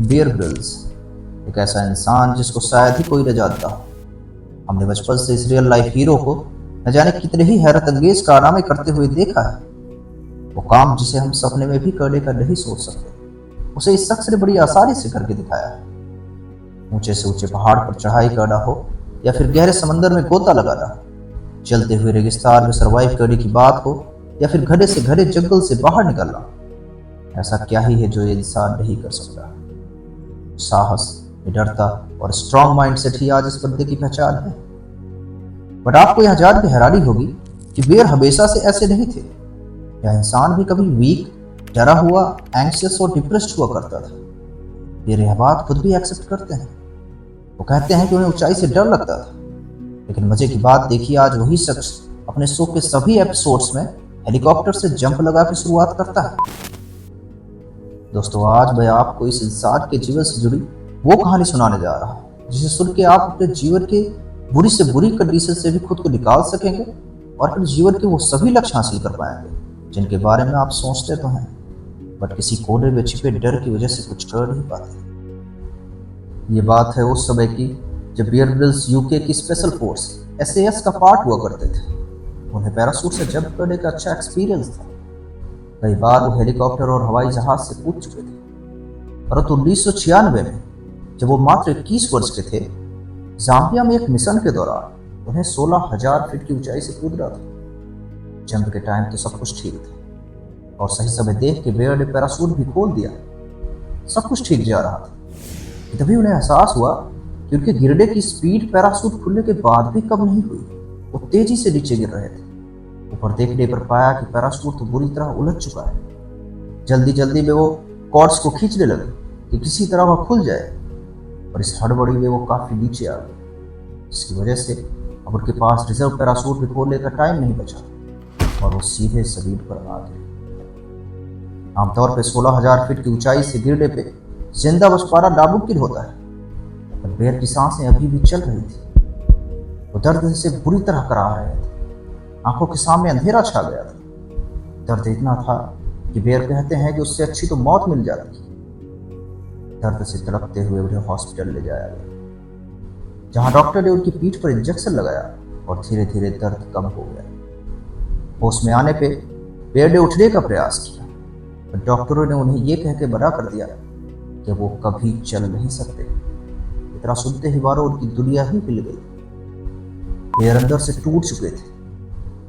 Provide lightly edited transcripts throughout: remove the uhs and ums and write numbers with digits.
Bear Grylls एक ऐसा इंसान जिसको शायद ही कोई न जानता हो। हमने बचपन से इस रियल लाइफ हीरो को न जाने कितने ही हैरत अंगेज कारनामे करते हुए देखा है। वो काम जिसे हम सपने में भी करने का नहीं सोच सकते, उसे इस शख्स ने बड़ी आसानी से करके दिखाया है। ऊंचे से ऊंचे पहाड़ पर चढ़ाई करना हो या फिर गहरे समंदर में गोता लगाना, चलते हुए रेगिस्तान में सरवाइव करने की बात हो या फिर घने से घने जंगल से बाहर निकलना, ऐसा क्या ही है जो ये इंसान नहीं कर सकता। साहस, निडरता और स्ट्रॉन्ग माइंडसेट ही आज इस बंदे की पहचान है। बट आपको यह जान के हैरानी होगी कि बियर हमेशा से ऐसे नहीं थे। यह इंसान भी कभी वीक, डरा हुआ, एंग्शियस और डिप्रेस्ड हुआ करता था। बियर यह बात खुद भी एक्सेप्ट करते हैं। वो कहते हैं कि उन्हें ऊंचाई से डर लगता था, लेकिन मजे की बात देखिए, आज वही शख्स अपने शो के सभी एपिसोड्स में हेलीकॉप्टर से जंप लगा के शुरुआत करता है। दोस्तों, आज मैं आपको इस इंसान के जीवन से जुड़ी वो कहानी सुनाने जा रहा हूँ जिसे सुन के आप अपने जीवन के बुरी से बुरी कंडीशन से भी खुद को निकाल सकेंगे और अपने जीवन के वो सभी लक्ष्य हासिल कर पाएंगे जिनके बारे में आप सोचते तो हैं, बट किसी कोने में छिपे डर की वजह से कुछ कर नहीं पाते। ये बात है उस समय की जब बियर ग्रिल्स यूके की स्पेशल फोर्स SAS का पार्ट हुआ करते थे। उन्हें पैराशूट से जंप करने का अच्छा एक्सपीरियंस था। कई बार वो हेलीकॉप्टर और हवाई जहाज से कूद चुके थे, परंतु 1996 में जब वो मात्र 21 वर्ष के थे, जाम्बिया में एक मिशन के दौरान उन्हें 16,000 फीट की ऊंचाई से कूदना था। जंप के टाइम तो सब कुछ ठीक था और सही समय देख के बेयर ने पैराशूट भी खोल दिया। सब कुछ ठीक जा रहा था, तभी उन्हें एहसास हुआ कि उनके गिरने की स्पीड पैराशूट खुलने के बाद भी कम नहीं हुई। वो तेजी से नीचे गिर रहे थे। ऊपर देखने पर पाया कि पैराशूट तो बुरी तरह उलझ चुका है। जल्दी जल्दी में वो कॉर्ड्स को खींचने लगे कि किसी तरह वह खुल जाए, और इस हड़बड़ी में वो काफी नीचे आ गए, जिसकी वजह से अब उनके पास रिजर्व पैराशूट भी खोलने का टाइम नहीं बचा और वो सीधे जमीन पर आ गए। आमतौर पर 16,000 फीट की ऊंचाई से गिरने पे जिंदा बच पाना नामुमकिन होता है, पर बेयर की सांसें अभी भी चल रही थी। वो दर्द से बुरी तरह करा रहे थे। आंखों के सामने अंधेरा छा गया था। दर्द इतना था कि बेयर कहते हैं कि उससे अच्छी तो मौत मिल जाती। दर्द से तड़पते हुए उन्हें हॉस्पिटल ले जाया गया, जहां डॉक्टर ने उनकी पीठ पर इंजेक्शन लगाया और धीरे धीरे दर्द कम हो गया। होश में आने पे बेयर ने उठने का प्रयास किया, पर डॉक्टरों ने उन्हें यह कह के मना कर दिया कि वो कभी चल नहीं सकते। इतना सुनते ही मानो उनकी दुनिया ही हिल गई। बेयर अंदर से टूट चुके थे।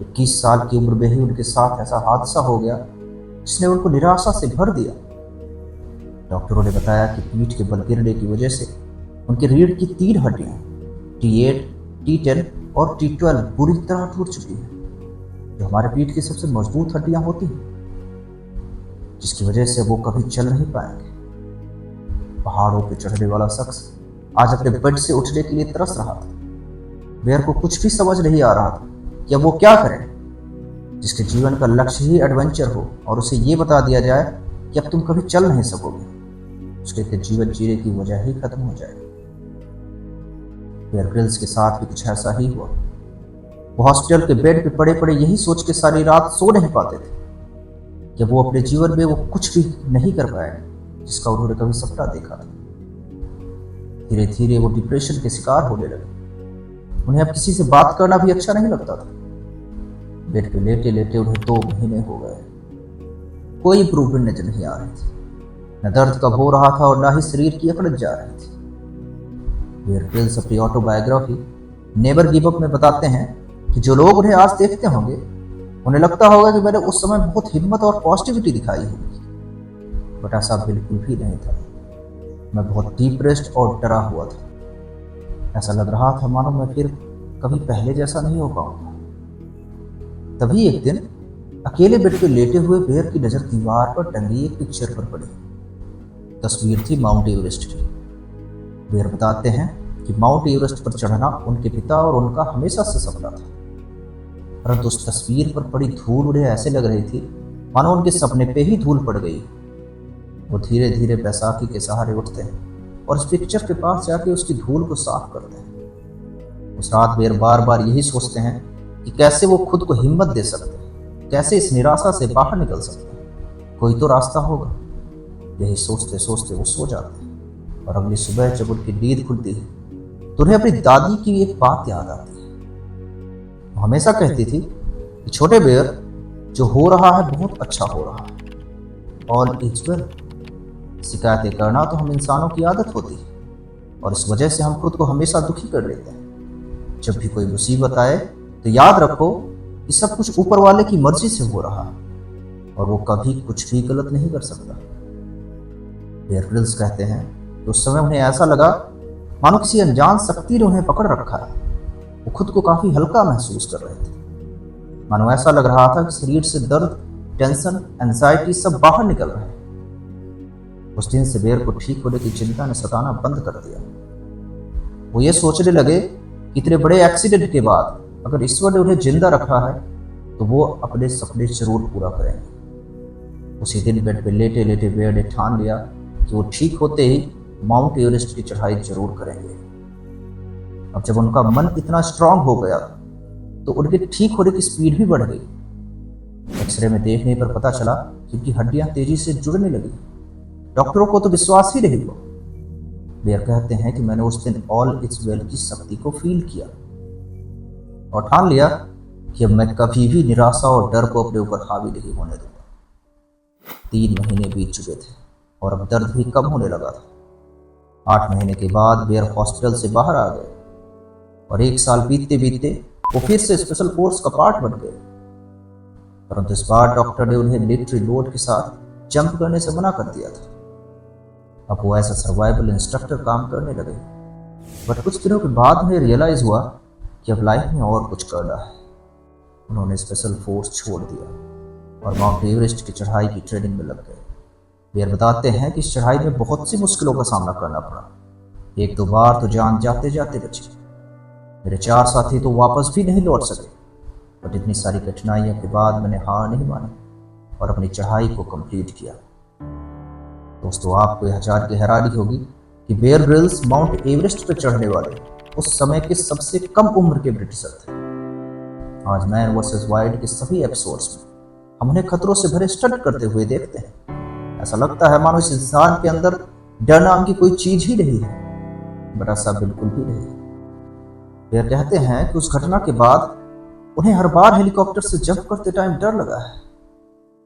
21 साल की उम्र में ही उनके साथ ऐसा हादसा हो गया जिसने उनको निराशा से भर दिया। डॉक्टरों ने बताया कि पीठ के बल गिरने की वजह से उनके रीढ़ की 3 हड्डियां T8, T10 और T12 बुरी तरह टूट चुकी हैं, जो हमारे पीठ की सबसे मजबूत हड्डियां होती हैं, जिसकी वजह से वो कभी चल नहीं पाएंगे। पहाड़ों पे चढ़ने वाला शख्स आज अपने बेड से उठने के लिए तरस रहा था। बेयर को कुछ भी समझ नहीं आ रहा था कि अब वो क्या करें। जिसके जीवन का लक्ष्य ही एडवेंचर हो और उसे ये बता दिया जाए कि अब तुम कभी चल नहीं सकोगे, उसके जीवन जीने की वजह ही खत्म हो जाएगी। बेयर ग्रिल्स के साथ भी कुछ ऐसा ही हुआ। वो हॉस्पिटल के बेड पे पड़े पड़े यही सोच के सारी रात सो नहीं पाते थे कि वो अपने जीवन में वो कुछ भी नहीं कर पाएंगे जिसका उन्होंने कभी सपना देखा था। धीरे धीरे वो डिप्रेशन के शिकार होने लगे। उन्हें अब किसी से बात करना भी अच्छा नहीं लगता था। बेड पे लेटे लेटे उन्हें 2 महीने हो गए। कोई इंप्रूवमेंट नजर नहीं आ रही थी। न दर्द कम हो रहा था और न ही शरीर की अकड़न जा रही थी। बियर ग्रिल्स अपनी ऑटोबायोग्राफी नेवर गिव अप में बताते हैं कि जो लोग उन्हें आज देखते होंगे उन्हें लगता होगा कि मैंने उस समय बहुत हिम्मत और पॉजिटिविटी दिखाई होगी, बट ऐसा बिल्कुल भी नहीं था। मैं बहुत डिप्रेस्ड और डरा हुआ था। ऐसा लग रहा था मानो मैं फिर कभी पहले जैसा नहीं हो पाऊंगा। तभी एक दिन अकेले बेड पे लेटे हुए बेयर की नजर दीवार पर टंगी एक पिक्चर पर पड़ी। तस्वीर थी माउंट एवरेस्ट की। बेयर बताते हैं कि माउंट एवरेस्ट पर चढ़ना उनके पिता और उनका हमेशा से सपना था, परंतु उस तस्वीर पर पड़ी धूल उन्हें ऐसे लग रही थी मानो उनके सपने पे ही धूल पड़ गई। वो धीरे धीरे बैसाखी के सहारे उठते हैं और उस पिक्चर के पास जाके उसकी धूल को साफ करते हैं। उस रात बेयर बार बार यही सोचते हैं कि कैसे वो खुद को हिम्मत दे सकते हैं, कैसे इस निराशा से बाहर निकल सकते हैं। कोई तो रास्ता होगा। यही सोचते सोचते वो सो जाते हैं। और अगली सुबह जब उनकी नींद खुलती है तो उन्हें अपनी दादी की एक बात याद आती है। वो हमेशा कहती थी कि छोटे बेयर, जो हो रहा है बहुत अच्छा हो रहा है, ऑल इज वेल। शिकायतें करना तो हम इंसानों की आदत होती है और इस वजह से हम खुद को हमेशा दुखी कर लेते हैं। जब भी कोई मुसीबत आए तो याद रखो कि सब कुछ ऊपर वाले की मर्जी से हो रहा है और वो कभी कुछ भी गलत नहीं कर सकता। बेयर ग्रिल्स कहते हैं कि उस समय उन्हें ऐसा लगा मानो किसी अनजान शक्ति ने उन्हें पकड़ रखा है। वो खुद को काफी हल्का महसूस कर रहे थे, मानो ऐसा लग रहा था कि शरीर से दर्द, टेंशन, एंजाइटी सब बाहर निकल रहे हैं। उस दिन से बेयर को ठीक होने की चिंता ने सताना बंद कर दिया। वो ये सोचने लगे कि इतने बड़े एक्सीडेंट के बाद अगर ईश्वर ने उन्हें जिंदा रखा है तो वो अपने सपने जरूर पूरा करेंगे। उसी दिन बेड पे लेटे लेटे बेयर ने ठान लिया कि वो ठीक होते ही माउंट एवरेस्ट की चढ़ाई जरूर करेंगे। अब जब उनका मन इतना स्ट्रांग हो गया तो उनके ठीक होने की स्पीड भी बढ़ गई। एक्सरे में देखने पर पता चला कि उनकी हड्डियां तेजी से जुड़ने लगी। डॉक्टरों को तो विश्वास ही नहीं हुआ। बेयर कहते हैं कि मैंने उस दिन ऑल इज वेल की शक्ति को फील किया और ठान लिया कि अब मैं कभी भी निराशा और डर को अपने ऊपर हावी नहीं होने दूंगा। 3 महीने बीत चुके थे और अब दर्द भी कम होने लगा था। 8 महीने के बाद बेयर हॉस्पिटल से बाहर आ गए और 1 साल बीतते बीतते वो फिर से स्पेशल फोर्स का पार्ट बन गए। परंतु इस बार डॉक्टर ने उन्हें मिलिट्री लोड के साथ जंप करने से मना कर दिया था। अब वो ऐसा सर्वाइवल इंस्ट्रक्टर काम करने लगे। बट कुछ दिनों के बाद उन्हें रियलाइज हुआ कि अब लाइफ में और कुछ करना है। उन्होंने स्पेशल फोर्स छोड़ दिया और माउंट एवरेस्ट की चढ़ाई की ट्रेनिंग में लग गए। बेयर बताते हैं कि इस चढ़ाई में बहुत सी मुश्किलों का सामना करना पड़ा। 1-2 बार तो जान जाते जाते बची। मेरे 4 साथी तो वापस भी नहीं लौट सके। बट इतनी सारी कठिनाइयों के बाद मैंने हार नहीं मानी और अपनी चढ़ाई को कंप्लीट किया। दोस्तों, आपको यह जान के हैरानी होगी कि बेयर ग्रिल्स माउंट एवरेस्ट पर चढ़ने वाले उस समय के सबसे कम उम्र के ब्रिटिशर थे। आज मैन वर्सेस वाइल्ड के सभी एपिसोड्स में हम उन्हें खतरों से भरे स्टंट करते हुए देखते हैं। ऐसा लगता है मानो इस इंसान के अंदर डर नाम की कोई चीज ही नहीं है, बट ऐसा बिल्कुल भी नहीं। बेयर कहते हैं कि उस घटना के बाद उन्हें हर बार हेलीकॉप्टर से जंप करते टाइम डर लगा है,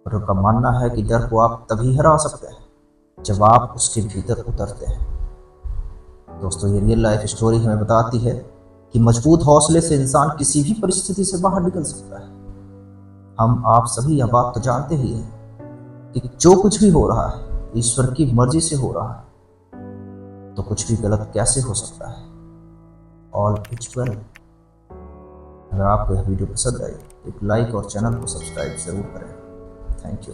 पर उनका मानना है कि डर को आप तभी हरा सकते हैं जब आप उसके भीतर उतरते हैं। दोस्तों, ये रियल लाइफ स्टोरी हमें बताती है कि मजबूत हौसले से इंसान किसी भी परिस्थिति से बाहर निकल सकता है। हम आप सभी यह बात तो जानते ही हैं कि जो कुछ भी हो रहा है ईश्वर की मर्जी से हो रहा है, तो कुछ भी गलत कैसे हो सकता है। All is well. अगर आपको यह वीडियो पसंद आई तो एक लाइक और चैनल को सब्सक्राइब जरूर करें। Thank you.